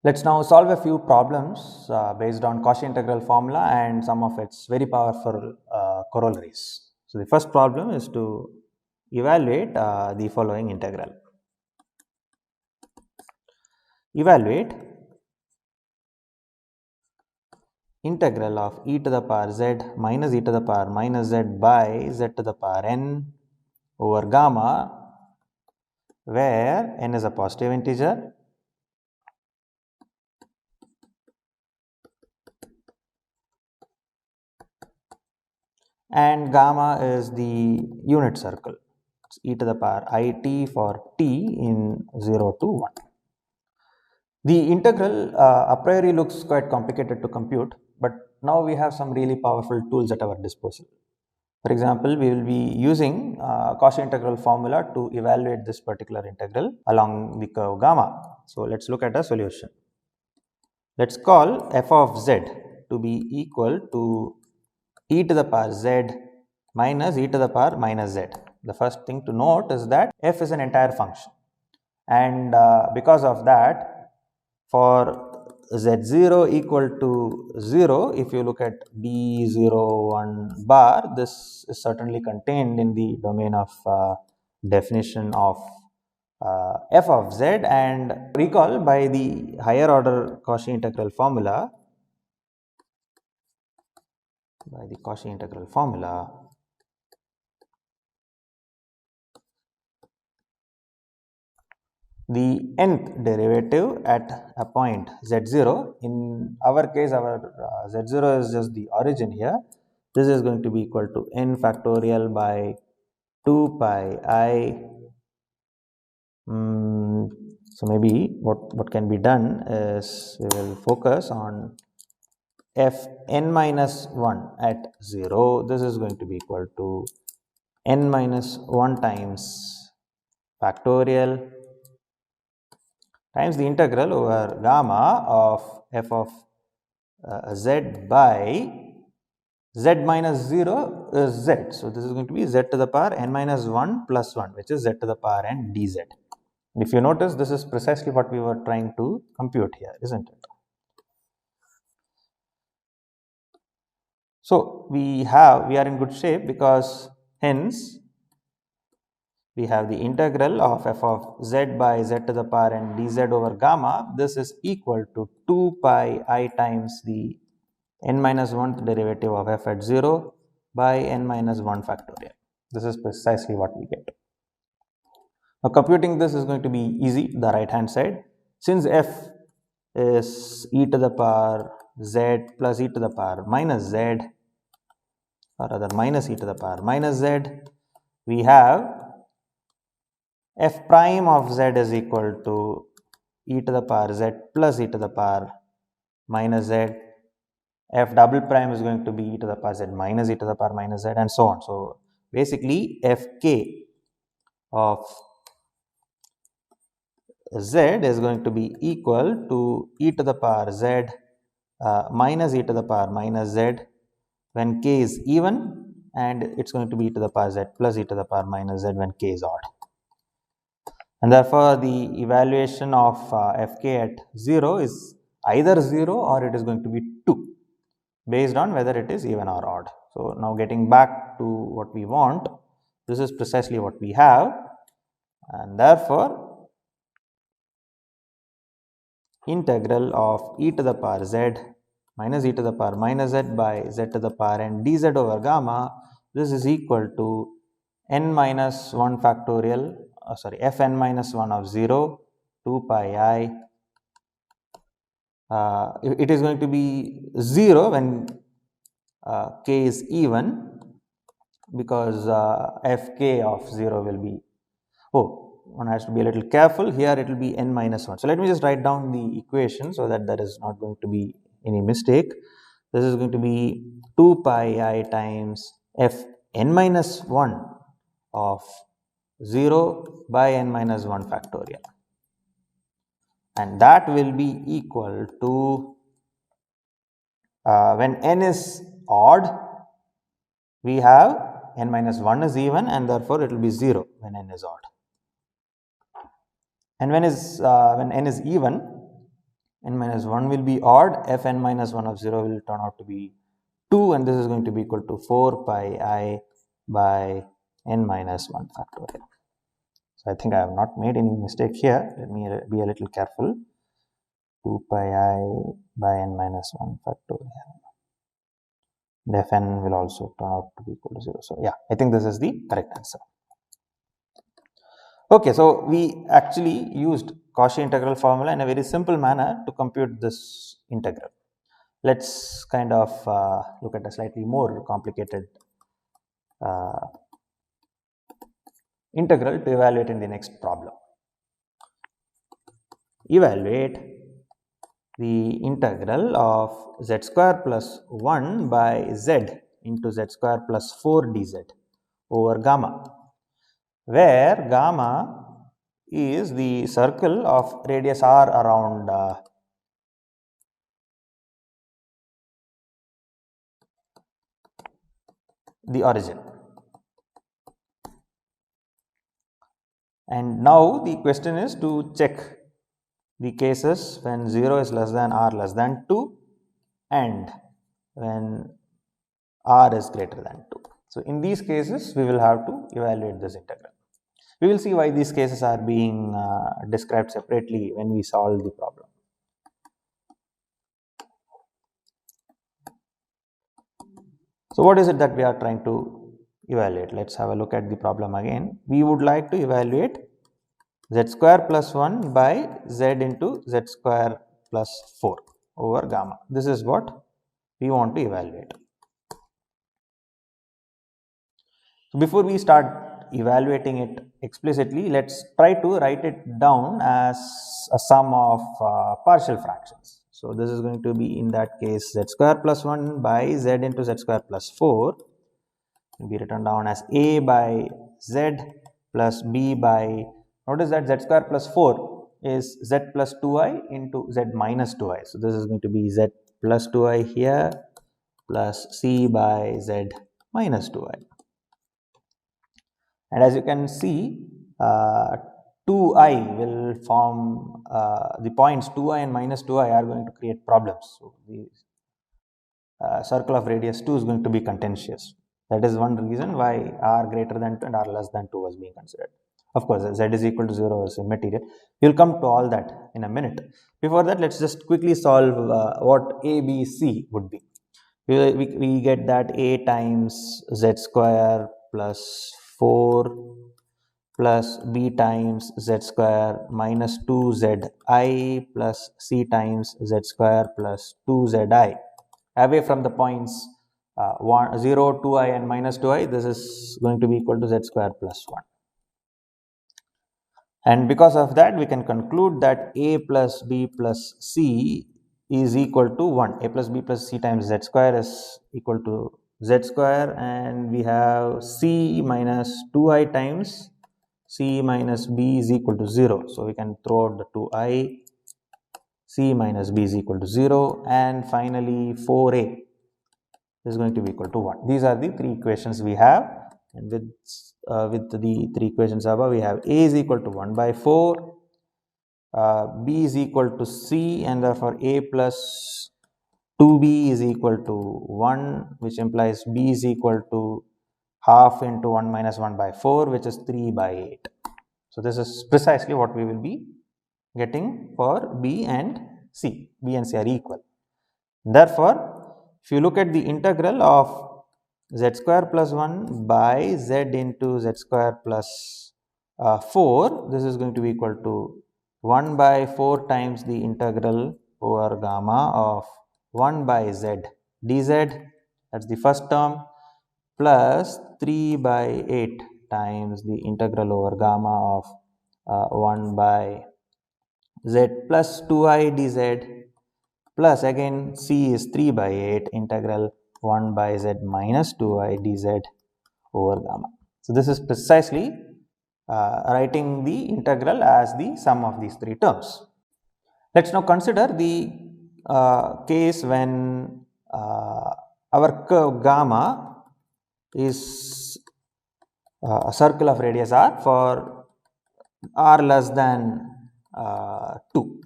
Let's now solve a few problems based on Cauchy integral formula and some of its very powerful corollaries. So, the first problem is to evaluate the following integral. Evaluate integral of e to the power z minus e to the power minus z by z to the power n over gamma, where n is a positive integer and gamma is the unit circle. It's e to the power it for t in 0 to 1. The integral a priori looks quite complicated to compute, but now we have some really powerful tools at our disposal. For example, we will be using Cauchy integral formula to evaluate this particular integral along the curve gamma. So, let's look at a solution. Let's call f of z to be equal to e to the power z minus e to the power minus z. The first thing to note is that f is an entire function, and because of that, for z0 equal to 0, if you look at d01 bar, this is certainly contained in the domain of definition of f of z. And recall, by the higher order Cauchy integral formula, the nth derivative at a point z0, in our case our z0 is just the origin here, this is going to be equal to n factorial by 2 pi I. So, maybe what can be done is we will focus on f n minus 1 at 0. This is going to be equal to n minus 1 times factorial times the integral over gamma of f of z by z minus 0 is z. So, this is going to be z to the power n minus 1 plus 1, which is z to the power n dz. And if you notice, this is precisely what we were trying to compute here, isn't it? So, we are in good shape, because hence we have the integral of f of z by z to the power n dz over gamma. This is equal to 2 pi I times the n minus 1th derivative of f at 0 by n minus 1 factorial. This is precisely what we get. Now, computing this is going to be easy, the right hand side. Since f is e to the power z plus e to the power minus z, or rather minus e to the power minus z, we have f prime of z is equal to e to the power z plus e to the power minus z. F double prime is going to be e to the power z minus e to the power minus z, and so on. So, basically fk of z is going to be equal to e to the power z minus e to the power minus z when k is even, and it's going to be e to the power z plus e to the power minus z when k is odd. And therefore, the evaluation of fk at 0 is either 0 or it is going to be 2, based on whether it is even or odd. So, now getting back to what we want, this is precisely what we have, and therefore, integral of e to the power z minus e to the power minus z by z to the power n dz over gamma, this is equal to n minus 1 factorial, fn minus 1 of 0, 2 pi I. It is going to be 0 when k is even, because fk of 0 will be, one has to be a little careful here, it will be n minus 1. So, let me just write down the equation so that there is not going to be any mistake. This is going to be 2 pi I times f n minus 1 of 0 by n minus 1 factorial, and that will be equal to, when n is odd, we have n minus 1 is even, and therefore, it will be 0 when n is odd. And when n is even, n minus 1 will be odd, f n minus 1 of 0 will turn out to be 2, and this is going to be equal to 4 pi I by n minus 1 factorial. So I think I have not made any mistake here. Let me be a little careful. 2 pi I by n minus 1 factorial. And fn will also turn out to be equal to 0. So yeah, I think this is the correct answer. Okay, so we actually used Cauchy integral formula in a very simple manner to compute this integral. Let's kind of look at a slightly more complicated integral to evaluate in the next problem. Evaluate the integral of z square plus 1 by z into z square plus 4 dz over gamma, where gamma is the circle of radius r around the origin. And now the question is to check the cases when 0 is less than r less than 2 and when r is greater than 2. So in these cases we will have to evaluate this integral. We will see why these cases are being described separately when we solve the problem. So what is it that we are trying to evaluate? Let's have a look at the problem again. We would like to evaluate z square plus 1 by z into z square plus 4 over gamma. This is what we want to evaluate. So before we start evaluating it explicitly, let's try to write it down as a sum of partial fractions. So this is going to be, in that case, z square plus 1 by z into z square plus 4 will be written down as a by z plus b by, notice that z square plus 4 is z plus 2i into z minus 2i. So this is going to be z plus 2i here plus c by z minus 2i. And as you can see, 2i will form the points 2i and minus 2i are going to create problems. So the circle of radius 2 is going to be contentious. That is one reason why r greater than 2 and r less than 2 was being considered. Of course, z is equal to 0 is immaterial. We will come to all that in a minute. Before that, let's just quickly solve what a, b, c would be. We get that a times z square plus 4 plus b times z square minus 2zi plus c times z square plus 2zi. Away from the points 0, 2i and minus 2i, this is going to be equal to z square plus 1. And because of that, we can conclude that a plus b plus c is equal to 1. A plus b plus c times z square is equal to z square, and we have c minus 2i times c minus b is equal to 0. So we can throw out the 2i, c minus b is equal to 0, and finally 4a is going to be equal to 1. These are the three equations we have, and with the three equations above, we have a is equal to 1 by 4, b is equal to c, and therefore a plus 2b is equal to 1, which implies b is equal to half into 1 minus 1 by 4, which is 3 by 8. So this is precisely what we will be getting for b and c. B and c are equal. Therefore, if you look at the integral of z square plus 1 by z into z square plus 4, this is going to be equal to 1 by 4 times the integral over gamma of 1 by z dz, that's the first term, plus 3 by 8 times the integral over gamma of 1 by z plus 2i dz, plus again c is 3 by 8 integral 1 by z minus 2i dz over gamma. So this is precisely writing the integral as the sum of these three terms. Let's now consider the case when our curve gamma is a circle of radius r for r less than 2.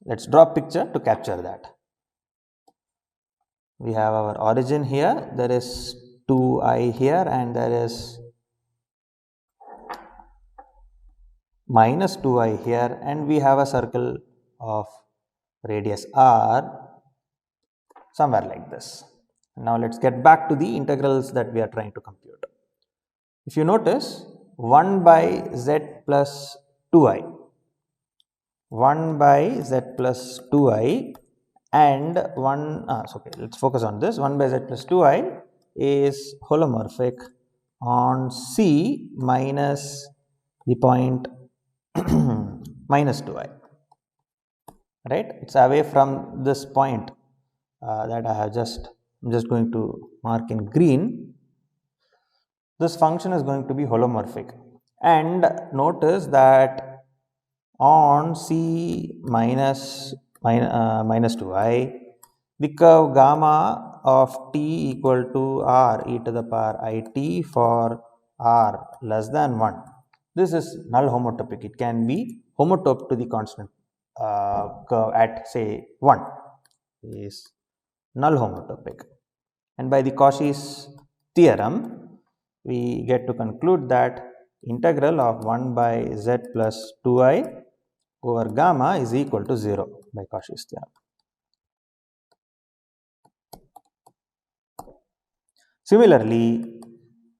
let's draw a picture to capture that. We have our origin here, there is 2i here, and there is minus 2i here, and we have a circle of radius r somewhere like this. Now let's get back to the integrals that we are trying to compute. If you notice, 1 by z plus 2i, 1 by z plus 2i and okay, let's focus on this. 1 by z plus 2i is holomorphic on C minus the point minus 2i, right? It's away from this point that I'm just going to mark in green. This function is going to be holomorphic, and notice that on C minus 2i, the curve gamma of t equal to r e to the power it for r less than 1. This is null homotopic. It can be homotope to the constant curve at say 1 is null homotopic. And by the Cauchy's theorem, we get to conclude that integral of 1 by z plus 2i over gamma is equal to 0 by Cauchy's theorem. Similarly,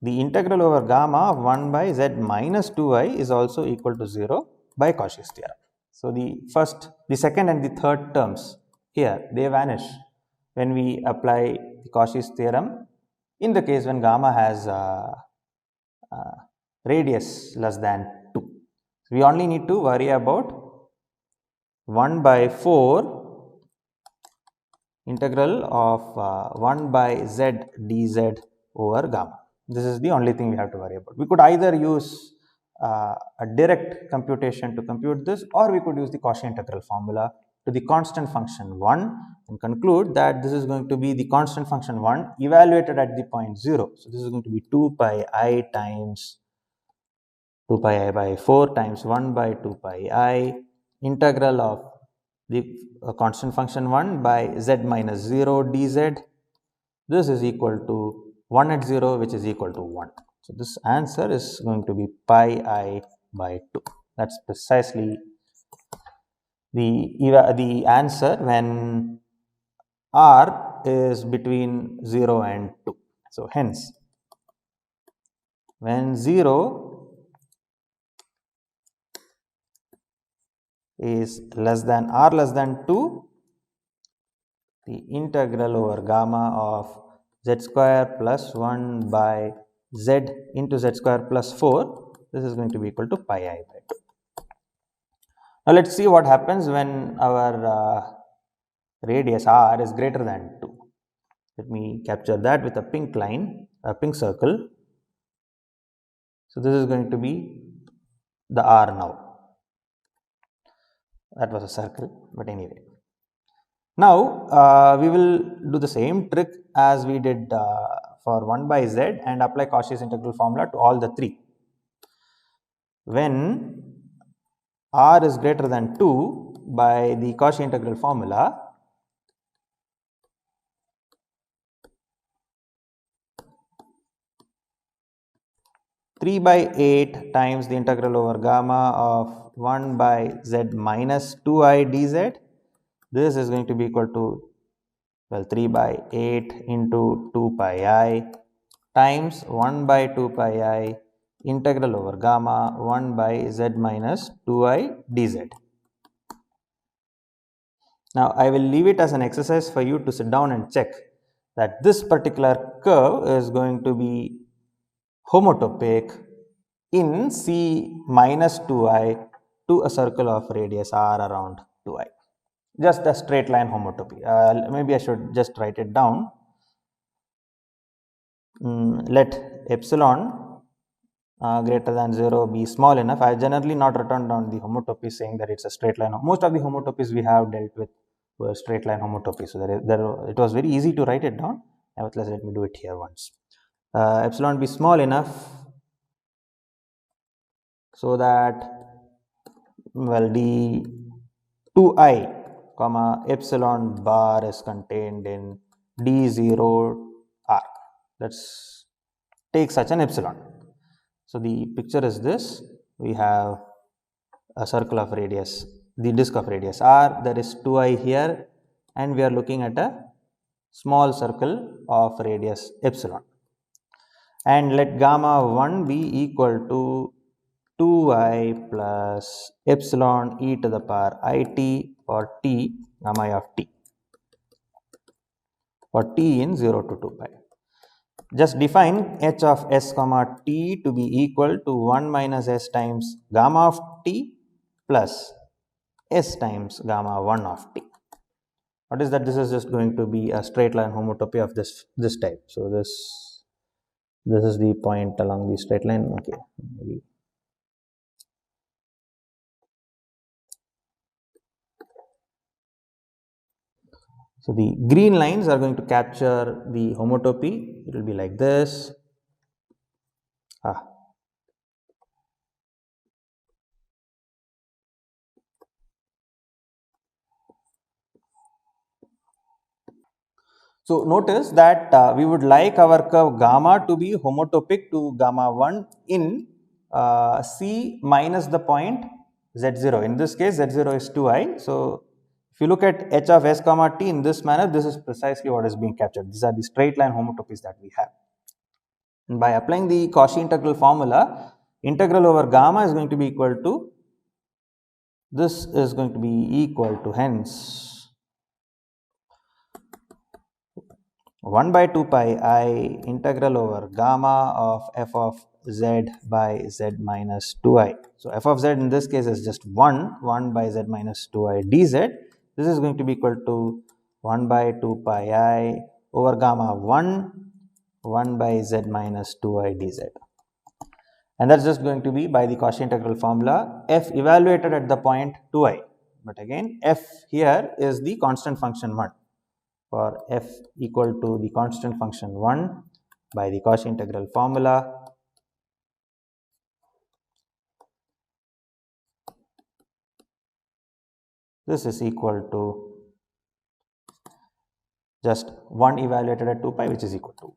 the integral over gamma of 1 by z minus 2i is also equal to 0 by Cauchy's theorem. So, the second and the third terms here, they vanish when we apply the Cauchy's theorem in the case when gamma has radius less than 2. So, we only need to worry about 1 by 4 integral of 1 by z dz over gamma. This is the only thing we have to worry about. We could either use a direct computation to compute this, or we could use the Cauchy integral formula to the constant function 1 and conclude that this is going to be the constant function 1 evaluated at the point 0. So, this is going to be 2 pi I times 2 pi I by 4 times 1 by 2 pi I integral of the constant function 1 by z minus 0 dz. This is equal to 1 at 0, which is equal to 1. So, this answer is going to be pi I by 2. That is precisely the answer when r is between 0 and 2. So, hence when 0 is less than r less than 2, the integral over gamma of z square plus 1 by z into z square plus 4, this is going to be equal to pi I by 2. Now, let us see what happens when our radius r is greater than 2. Let me capture that with a pink line, a pink circle. So, this is going to be the r now. That was a circle, but anyway. Now, we will do the same trick as we did for 1 by z and apply Cauchy's integral formula to all the three. When r is greater than 2, by the Cauchy integral formula, (3 by 8) times the integral over gamma of 1 by z minus 2i dz. This is going to be equal to 3 by 8 into 2 pi I times 1 by 2 pi I integral over gamma 1 by z minus 2i dz. Now, I will leave it as an exercise for you to sit down and check that this particular curve is going to be homotopic in C minus 2i to a circle of radius r around 2i. Just a straight line homotopy. Maybe I should just write it down. Let epsilon greater than 0 be small enough. I generally not written down the homotopy saying that it's a straight line. Most of the homotopies we have dealt with were straight line homotopy. So, it was very easy to write it down. Nevertheless, let me do it here once. Epsilon be small enough so that the 2i comma epsilon bar is contained in D0 R. Let's take such an epsilon. So the picture is this. We have a circle of radius, the disk of radius R, there is 2I here, and we are looking at a small circle of radius epsilon. And let gamma 1 be equal to 2I plus epsilon e to the power it for t, gamma I of t, for t in 0 to 2 pi. Just define h of s comma t to be equal to 1 minus s times gamma of t plus s times gamma 1 of t. What is that? This is just going to be a straight line homotopy of this type. So this is the point along the straight line. Okay, maybe. So the green lines are going to capture the homotopy. It will be like this. So notice that we would like our curve gamma to be homotopic to gamma 1 in C minus the point z0. In this case, z0 is 2I. So if you look at h of s comma t in this manner, this is precisely what is being captured. These are the straight line homotopies that we have. And by applying the Cauchy integral formula, integral over gamma is going to be equal to, this is going to be equal to, hence 1 by 2 pi I integral over gamma of f of z by z minus 2i. So f of z in this case is just 1 by z minus 2i dz. This is going to be equal to 1 by 2 pi I over gamma 1 by z minus 2i dz. And that's just going to be by the Cauchy integral formula f evaluated at the point 2i. But again, f here is the constant function 1. For f equal to the constant function 1 by the Cauchy integral formula, this is equal to just 1 evaluated at 2 pi, which is equal to 1.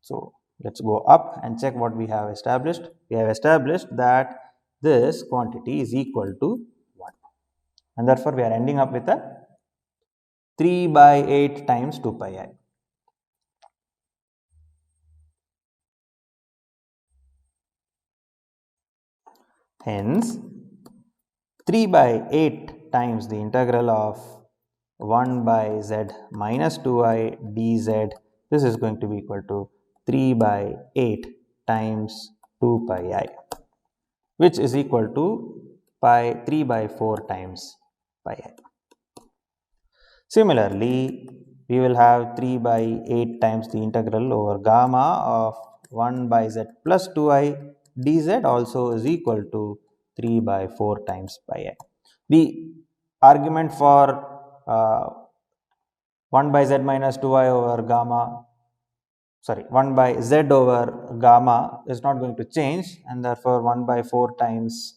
So let's go up and check what we have established. We have established that this quantity is equal to 1, and therefore we are ending up with a 3 by 8 times 2 pi I. Hence 3 by 8 times the integral of 1 by z minus 2i dz, this is going to be equal to 3 by 8 times 2 pi I, which is equal to 3 by 4 times pi I. Similarly, we will have 3 by 8 times the integral over gamma of 1 by z plus 2i dz also is equal to 3 by 4 times pi I. The argument for 1 by z minus 2i over gamma, 1 by z over gamma is not going to change, and therefore 1 by 4 times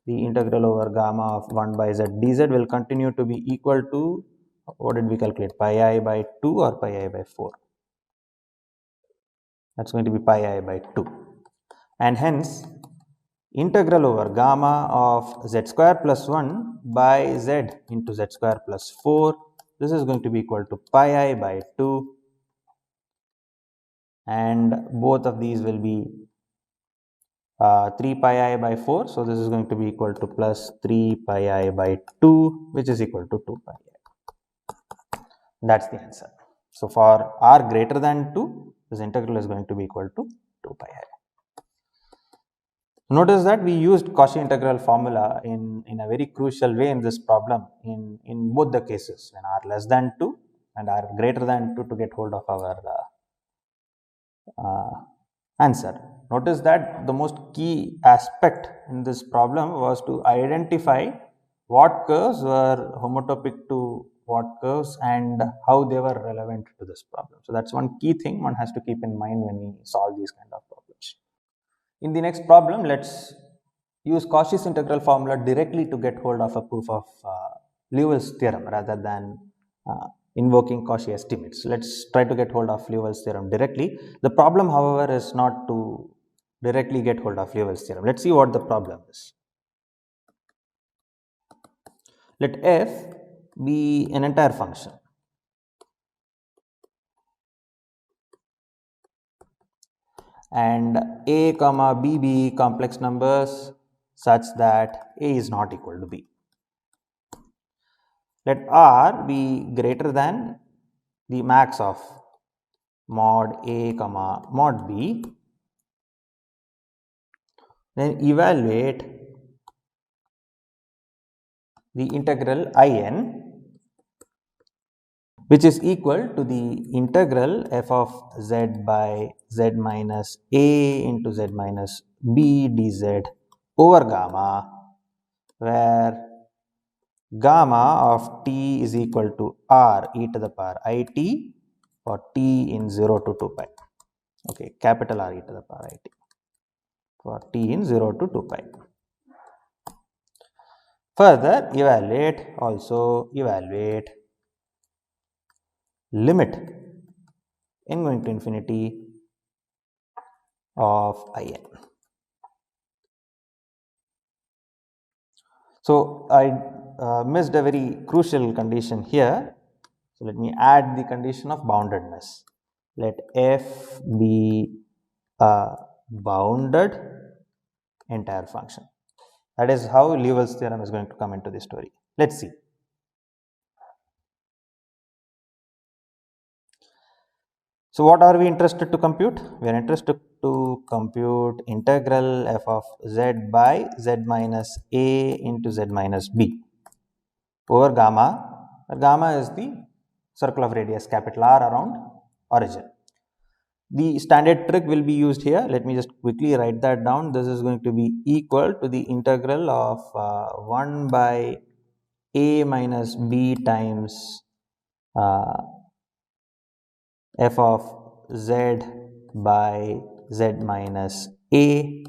the integral over gamma of 1 by z dz will continue to be equal to, what did we calculate, pi I by 2 or pi I by 4? That's going to be pi I by 2, and hence integral over gamma of z square plus 1 by z into z square plus 4, this is going to be equal to pi I by 2, and both of these will be 3 pi I by 4. So this is going to be equal to plus 3 pi I by 2, which is equal to 2 pi I. That's the answer. So for r greater than 2, this integral is going to be equal to 2 pi I. Notice that we used Cauchy integral formula in a very crucial way in this problem in both the cases, when r less than 2 and r greater than 2, to get hold of our answer. Notice that the most key aspect in this problem was to identify what curves were homotopic to what curves and how they were relevant to this problem. So that's one key thing one has to keep in mind when we solve these kind of problems. In the next problem, let's use Cauchy's integral formula directly to get hold of a proof of Liouville's theorem rather than invoking Cauchy estimates. Let's try to get hold of Liouville's theorem directly. The problem, however, is not to directly get hold of Liouville's theorem. Let's see what the problem is. Let f be an entire function and a comma b be complex numbers such that a is not equal to b. Let r be greater than the max of mod a comma mod b. Then evaluate the integral in, which is equal to the integral f of z by z minus a into z minus b dz over gamma, where gamma of t is equal to r e to the power it for t in 0 to 2 pi. Okay, capital R e to the power it for t in 0 to 2 pi. Further, evaluate limit n going to infinity of in. So I missed a very crucial condition here. So let me add the condition of boundedness. Let f be a bounded entire function. That is how Liouville's theorem is going to come into the story. Let's see. So what are we interested to compute? We are interested to compute integral f of z by z minus a into z minus b over gamma, where gamma is the circle of radius capital R around origin. The standard trick will be used here. Let me just quickly write that down. This is going to be equal to the integral of 1 by a minus b times f of z by z minus a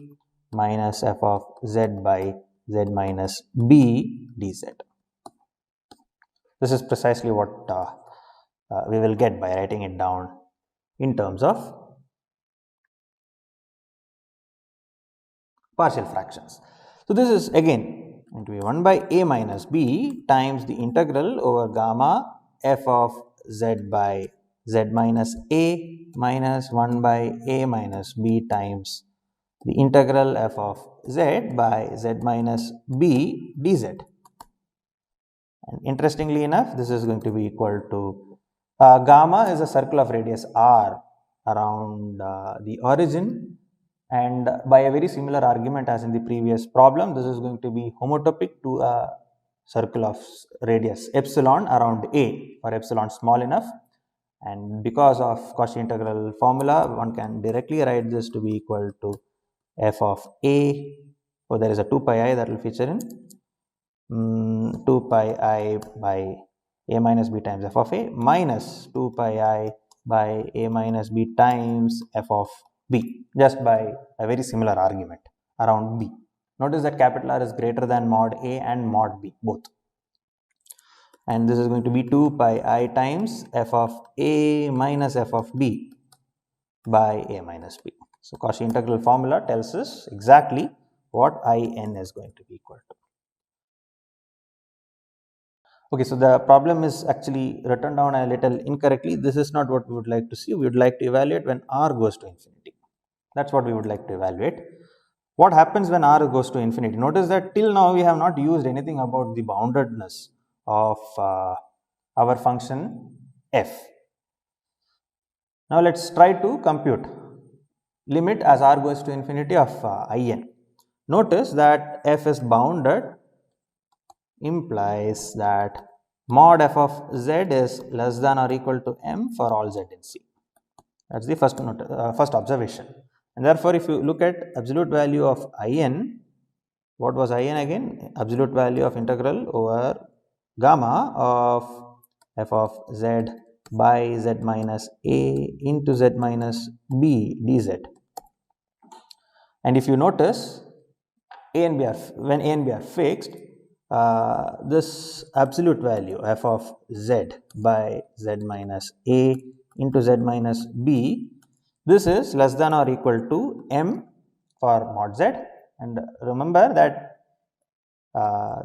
minus f of z by z minus b dz. This is precisely what we will get by writing it down in terms of partial fractions. So this is again going to be 1 by a minus b times the integral over gamma f of z by z minus a minus 1 by a minus b times the integral f of z by z minus b dz. And interestingly enough, this is going to be equal to gamma is a circle of radius r around the origin, and by a very similar argument as in the previous problem, this is going to be homotopic to a circle of radius epsilon around a for epsilon small enough. And because of Cauchy integral formula, one can directly write this to be equal to f of a. So there is a 2 pi I that will feature in 2 pi I by a minus b times f of a minus 2 pi I by a minus b times f of b, just by a very similar argument around b. Notice that capital R is greater than mod a and mod b both, and this is going to be 2 pi I times f of a minus f of b by a minus b. So Cauchy integral formula tells us exactly what in is going to be equal to. Okay, so the problem is actually written down a little incorrectly. This is not what we would like to see. We would like to evaluate when r goes to infinity. That's what we would like to evaluate. What happens when r goes to infinity? Notice that till now we have not used anything about the boundedness of our function f. Now let's try to compute limit as r goes to infinity of in. Notice that f is bounded implies that mod f of z is less than or equal to m for all z in C. That's the first observation. And therefore, if you look at absolute value of in, what was in again? Absolute value of integral over gamma of f of z by z minus a into z minus b dz. And if you notice, when a and b are fixed, this absolute value f of z by z minus a into z minus b, this is less than or equal to m for mod z, and remember that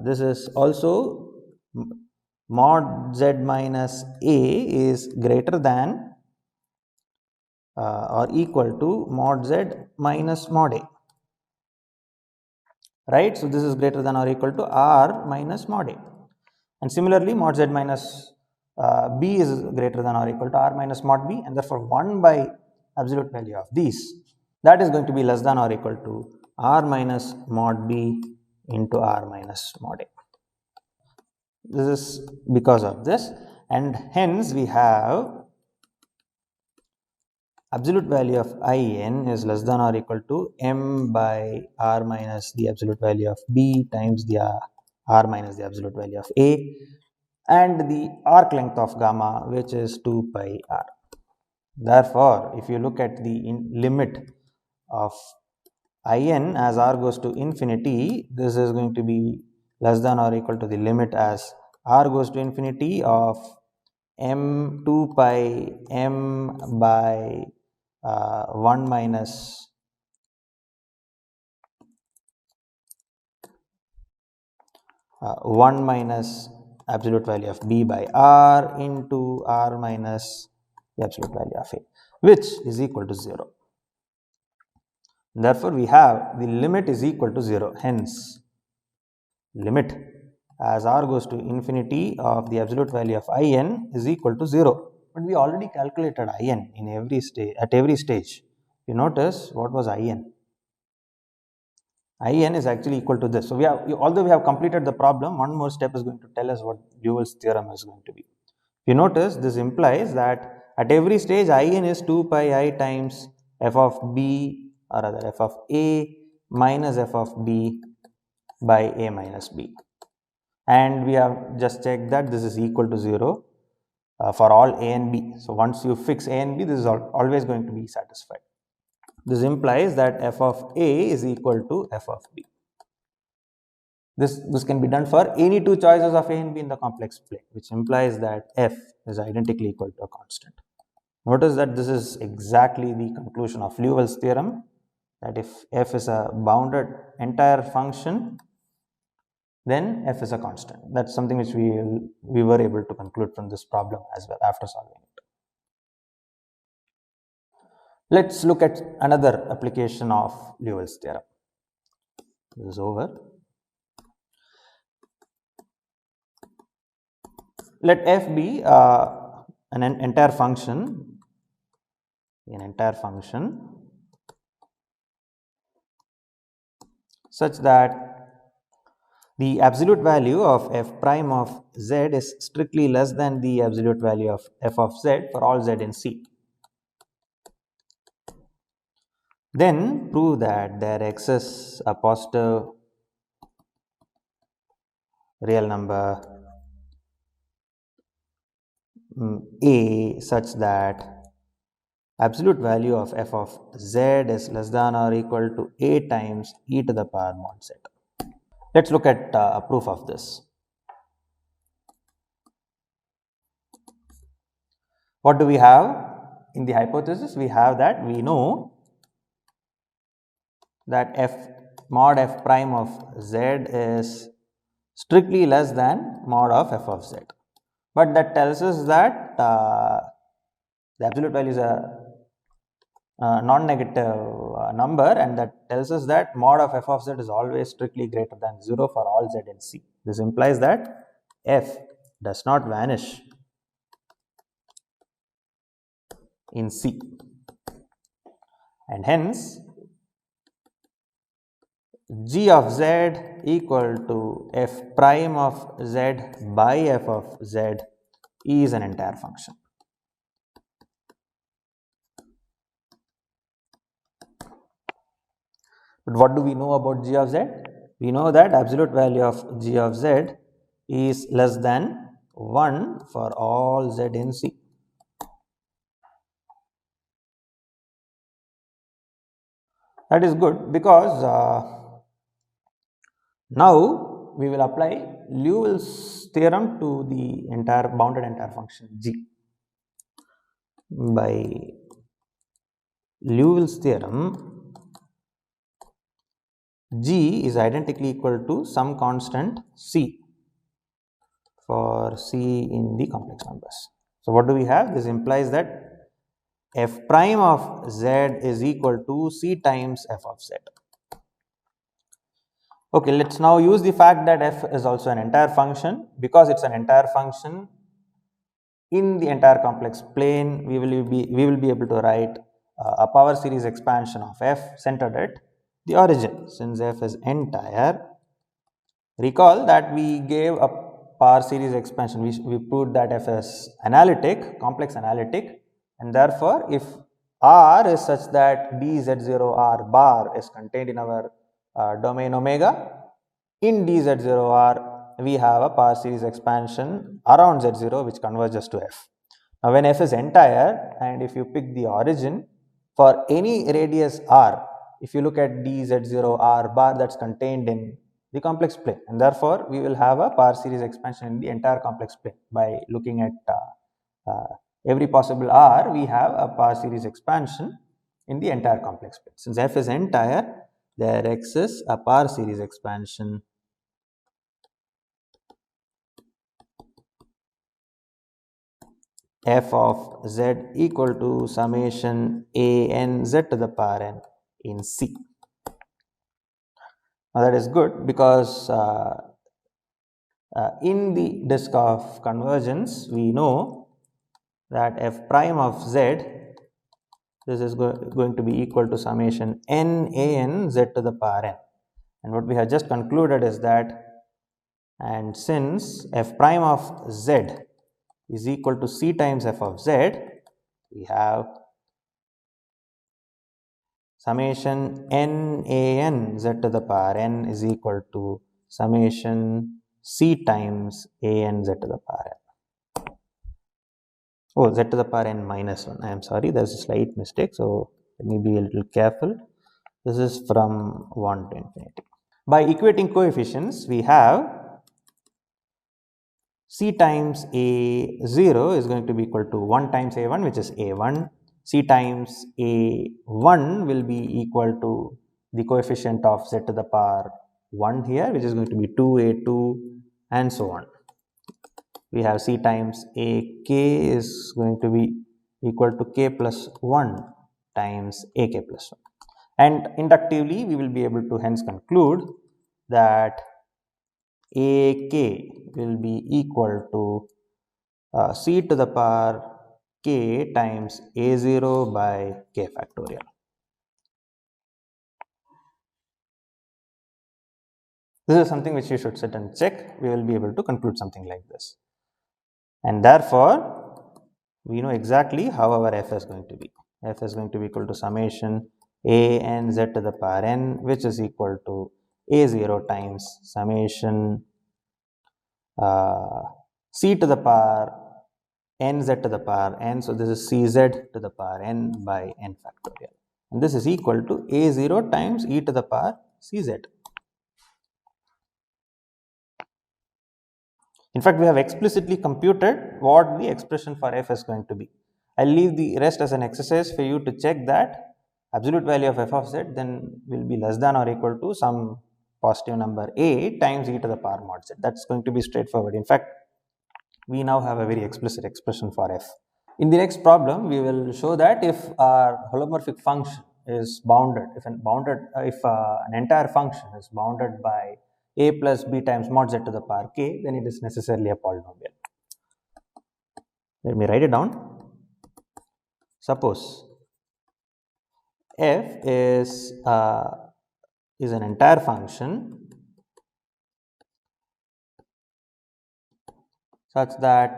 this is also mod z minus a is greater than or equal to mod z minus mod a, right? So this is greater than or equal to r minus mod a, and similarly mod z minus b is greater than or equal to r minus mod b, and therefore 1 by absolute value of these, that is going to be less than or equal to r minus mod b into r minus mod a. This is because of this, and hence we have absolute value of in is less than or equal to m by r minus the absolute value of b times the r minus the absolute value of a, and the arc length of gamma, which is 2 pi r. Therefore, if you look at the limit of in as r goes to infinity, this is going to be less than or equal to the limit as r goes to infinity of m 2 pi m by 1 minus 1 minus absolute value of b by r into r minus the absolute value of a, which is equal to 0. Therefore, we have the limit is equal to 0. Hence, limit as r goes to infinity of the absolute value of in is equal to 0. But we already calculated in every stage, at every stage. You notice what was in? In is actually equal to this. So, although we have completed the problem, one more step is going to tell us what Duval's theorem is going to be. You notice this implies that at every stage in is 2 pi I times f of b, or rather f of a minus f of b by a minus b, and we have just checked that this is equal to 0 for all a and b. So, once you fix a and b, this is always going to be satisfied. This implies that f of a is equal to f of b. This can be done for any two choices of a and b in the complex plane, which implies that f is identically equal to a constant. Notice that this is exactly the conclusion of Liouville's theorem, that if f is a bounded entire function, then f is a constant. That's something which we were able to conclude from this problem as well after solving it. Let's look at another application of Liouville's theorem. This is over. Let f be an entire function, such that the absolute value of f prime of z is strictly less than the absolute value of f of z for all z in C. Then prove that there exists a positive real number a such that absolute value of f of z is less than or equal to a times e to the power mod z. Let's look at a proof of this. What do we have in the hypothesis? We have that we know that f mod f prime of z is strictly less than mod of f of z, but that tells us that the absolute value is a non-negative number, and that tells us that mod of f of z is always strictly greater than 0 for all z in C. This implies that f does not vanish in C, and hence g of z equal to f prime of z by f of z is an entire function. But what do we know about g of z? We know that absolute value of g of z is less than 1 for all z in C. That is good, because now we will apply Liouville's theorem to the entire bounded entire function g. By Liouville's theorem, g is identically equal to some constant c for c in the complex numbers. So what do we have? This implies that f prime of z is equal to c times f of z. Okay, let's now use the fact that f is also an entire function. Because it's an entire function, in the entire complex plane, we will be able to write a power series expansion of f centered at the origin. Since f is entire, recall that we gave a power series expansion. We proved that f is analytic, complex analytic, and therefore, if R is such that dz0 R bar is contained in our domain omega, in dz0 R we have a power series expansion around z0 which converges to f. Now, when f is entire and if you pick the origin for any radius r, if you look at dz0 R bar, that's contained in the complex plane, and therefore we will have a power series expansion in the entire complex plane. By looking at every possible r, we have a power series expansion in the entire complex plane. Since f is entire, there exists a power series expansion f of z equal to summation a n z to the power n in C. Now that is good because in the disk of convergence, we know that f prime of z, this is going to be equal to summation n a n z to the power n. And what we have just concluded is that, and since f prime of z is equal to c times f of z, we have summation n a n z to the power n is equal to summation c times a n z to the power n. Oh, z to the power n minus 1. I am sorry, there is a slight mistake. So let me be a little careful. This is from 1 to infinity. By equating coefficients, we have c times a0 is going to be equal to 1 times a1, which is a1. C times a1 will be equal to the coefficient of z to the power 1 here, which is going to be 2a2 and so on. We have c times ak is going to be equal to k plus 1 times ak plus 1. And inductively, we will be able to hence conclude that ak will be equal to c to the power k times a0 by k factorial. This is something which you should sit and check. We will be able to conclude something like this. And therefore, we know exactly how our f is going to be. F is going to be equal to summation a n z to the power n, which is equal to a0 times summation c to the power n z to the power n. So this is cz to the power n by n factorial. And this is equal to a0 times e to the power cz. In fact, we have explicitly computed what the expression for f is going to be. I'll leave the rest as an exercise for you to check that absolute value of f of z then will be less than or equal to some positive number a times e to the power mod z. That's going to be straightforward. In fact, we now have a very explicit expression for f. In the next problem, we will show that if our holomorphic function is bounded, if an entire function is bounded by a plus b times mod z to the power k, then it is necessarily a polynomial. Let me write it down. Suppose f is an entire function such that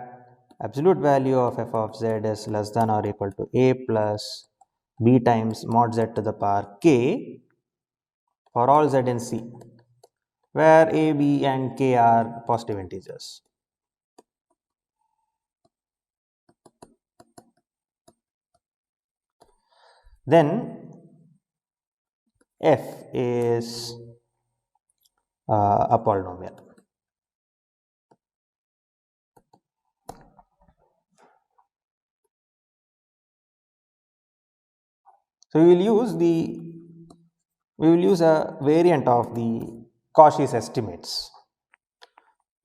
absolute value of f of z is less than or equal to a plus b times mod z to the power k for all z in C, where a, b and k are positive integers. Then f is a polynomial. So we will use a variant of the Cauchy's estimates.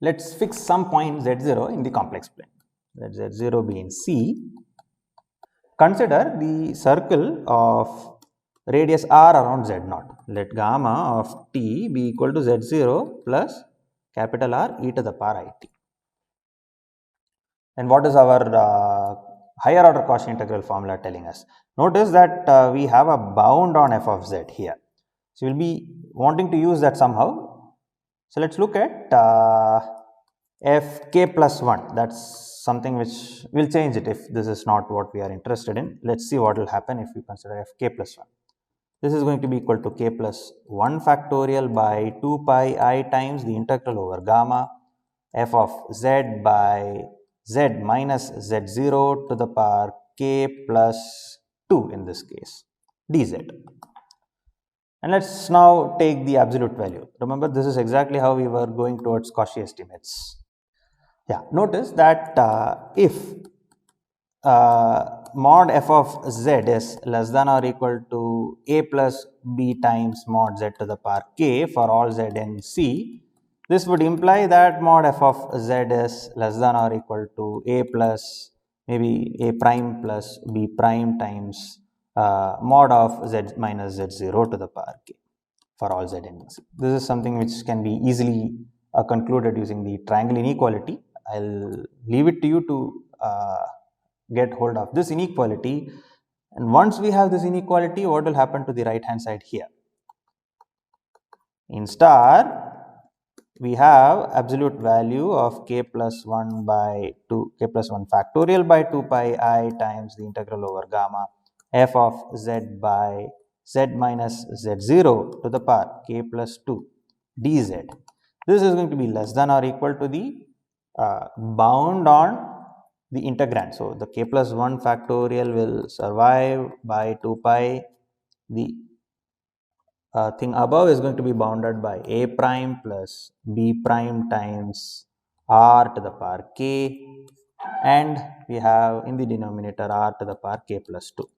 Let's fix some point z0 in the complex plane. Let z0 be in C. Consider the circle of radius r around z0. Let gamma of t be equal to z0 plus capital R e to the power it. And what is our higher order Cauchy integral formula telling us? Notice that we have a bound on f of z here. So we will be wanting to use that somehow. So let's look at fk plus 1. That's something which will change it if this is not what we are interested in. Let's see what will happen if we consider fk plus 1. This is going to be equal to k plus 1 factorial by 2 pi I times the integral over gamma f of z by z minus z0 to the power k plus 2 in this case dz. And let's now take the absolute value. Remember, this is exactly how we were going towards Cauchy estimates. Yeah, notice that if mod f of z is less than or equal to a plus b times mod z to the power k for all z in C, this would imply that mod f of z is less than or equal to a plus maybe a prime plus b prime times mod of z minus z0 to the power k for all z in C. This is something which can be easily concluded using the triangle inequality. I'll leave it to you to get hold of this inequality, and once we have this inequality, what will happen to the right hand side here? In star, we have absolute value of k plus 1 by 2, k plus 1 factorial by 2 pi I times the integral over gamma f of z by z minus z0 to the power k plus 2 dz. This is going to be less than or equal to the bound on the integrand. So the k plus 1 factorial will survive by 2 pi. The thing above is going to be bounded by a prime plus b prime times r to the power k, and we have in the denominator r to the power k plus 2.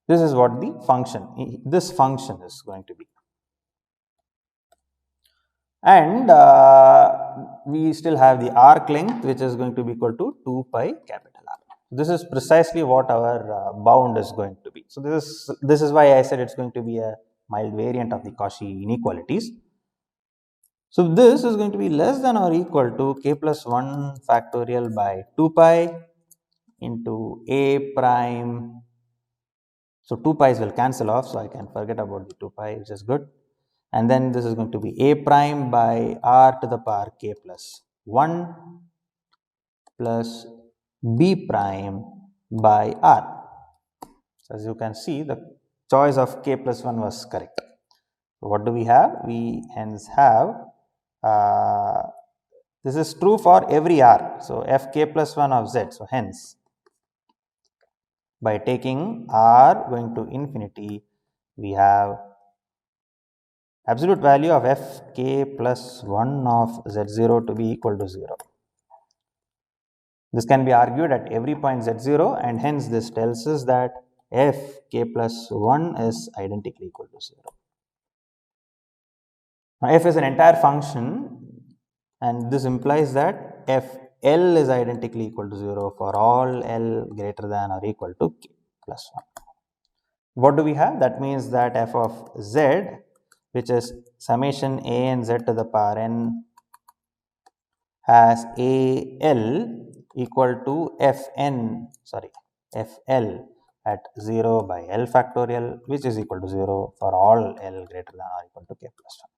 This is what the function, this function is going to be. And we still have the arc length, which is going to be equal to 2 pi capital R. This is precisely what our bound is going to be. So this is why I said it's going to be a mild variant of the Cauchy inequalities. So this is going to be less than or equal to k plus 1 factorial by 2 pi into a prime. So 2 pi's will cancel off, so I can forget about the 2 pi, which is good. And then this is going to be a prime by r to the power k plus 1 plus b prime by r. So as you can see, the choice of k plus 1 was correct. So what do we have? We hence have, this is true for every r. So f k plus 1 of z. So hence, by taking r going to infinity, we have absolute value of f k plus 1 of z0 to be equal to 0. This can be argued at every point z0, and hence this tells us that f k plus 1 is identically equal to 0. Now f is an entire function, and this implies that f L is identically equal to 0 for all L greater than or equal to k plus 1. What do we have? That means that f of z, which is summation a n z to the power n, has a L equal to fn, fl at 0 by L factorial, which is equal to 0 for all L greater than or equal to k plus 1.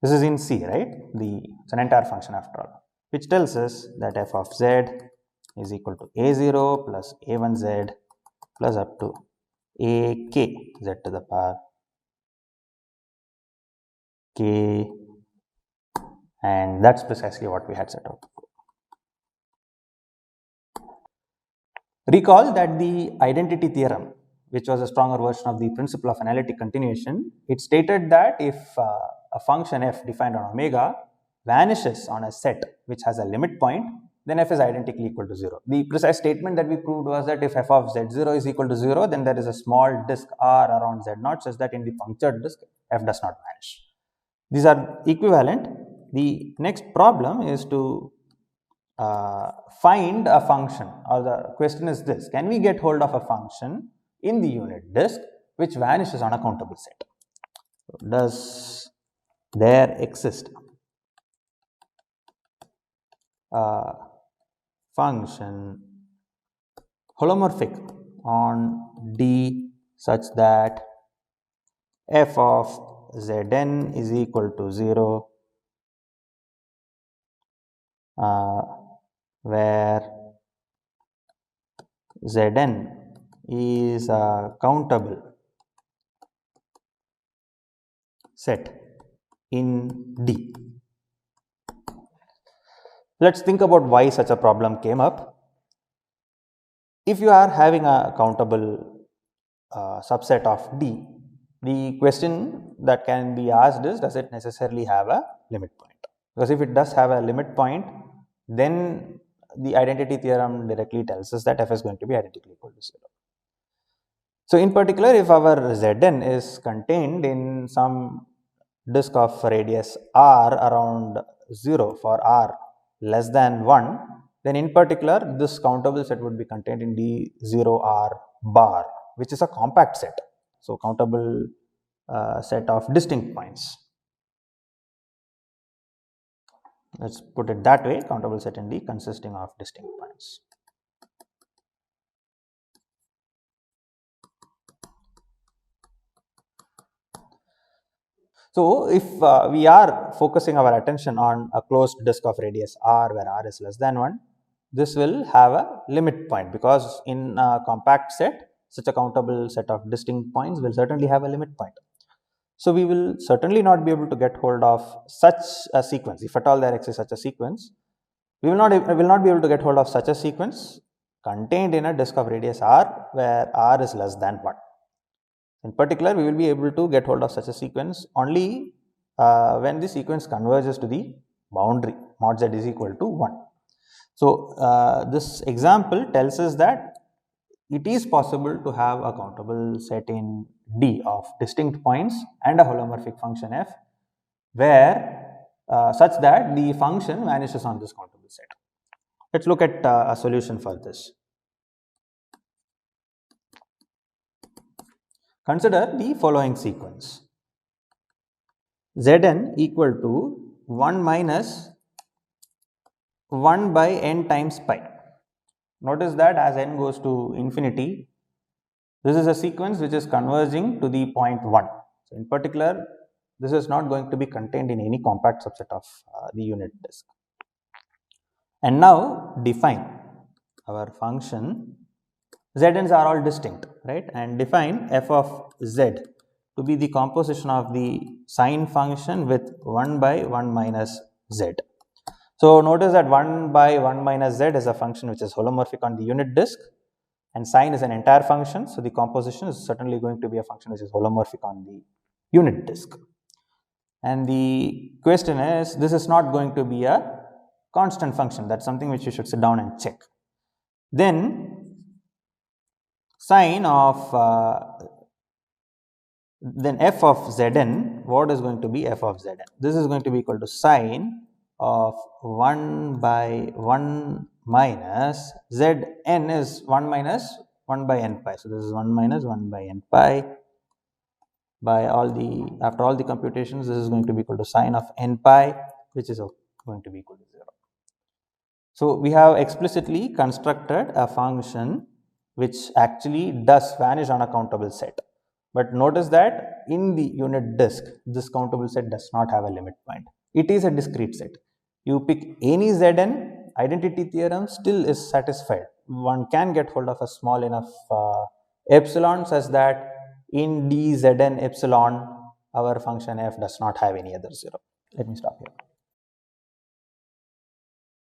This is in C, right? It's an entire function after all, which tells us that f of z is equal to a0 plus a1z plus up to ak z to the power k, and that's precisely what we had set out. Recall that the identity theorem, which was a stronger version of the principle of analytic continuation, it stated that if a function f defined on omega vanishes on a set which has a limit point, then f is identically equal to 0. The precise statement that we proved was that if f of z0 is equal to 0, then there is a small disk R around z0 such that in the punctured disk f does not vanish. These are equivalent. The next problem is to find a function, or the question is this: can we get hold of a function in the unit disk which vanishes on a countable set? Does there exist a function holomorphic on D such that f of Zn is equal to 0 where Zn is a countable set in D? Let's think about why such a problem came up. If you are having a countable subset of D, the question that can be asked is, does it necessarily have a limit point? Because if it does have a limit point, then the identity theorem directly tells us that f is going to be identically equal to 0. So in particular, if our Zn is contained in some disk of radius r around 0 for r less than 1, then in particular this countable set would be contained in D0R bar, which is a compact set. So countable set of distinct points. Let's put it that way: countable set in D consisting of distinct points. So if we are focusing our attention on a closed disk of radius r where r is less than 1, this will have a limit point, because in a compact set such a countable set of distinct points will certainly have a limit point. So we will certainly not be able to get hold of such a sequence. If at all there exists such a sequence, we will not be able to get hold of such a sequence contained in a disk of radius r where r is less than 1. In particular, we will be able to get hold of such a sequence only when the sequence converges to the boundary mod z is equal to 1. So this example tells us that it is possible to have a countable set in D of distinct points and a holomorphic function f where such that the function vanishes on this countable set. Let's look at a solution for this. Consider the following sequence: Zn equal to 1 minus 1 by n times pi. Notice that as n goes to infinity, this is a sequence which is converging to the point 1. So in particular, this is not going to be contained in any compact subset of the unit disk. And now define our function. Zn's are all distinct, right? And define f of z to be the composition of the sine function with 1 by 1 minus z. So notice that 1 by 1 minus z is a function which is holomorphic on the unit disk, and sine is an entire function. So the composition is certainly going to be a function which is holomorphic on the unit disk. And the question is, this is not going to be a constant function. That's something which you should sit down and check. Then sine of then f of zn, what is going to be f of zn? This is going to be equal to sine of 1 by 1 minus zn is 1 minus 1 by n pi. So this is 1 minus 1 by n pi. By after all the computations, this is going to be equal to sine of n pi, which is going to be equal to 0. So we have explicitly constructed a function which actually does vanish on a countable set. But notice that in the unit disk, this countable set does not have a limit point. It is a discrete set. You pick any Zn, identity theorem still is satisfied. One can get hold of a small enough epsilon such that in d Zn epsilon, our function f does not have any other 0. Let me stop here.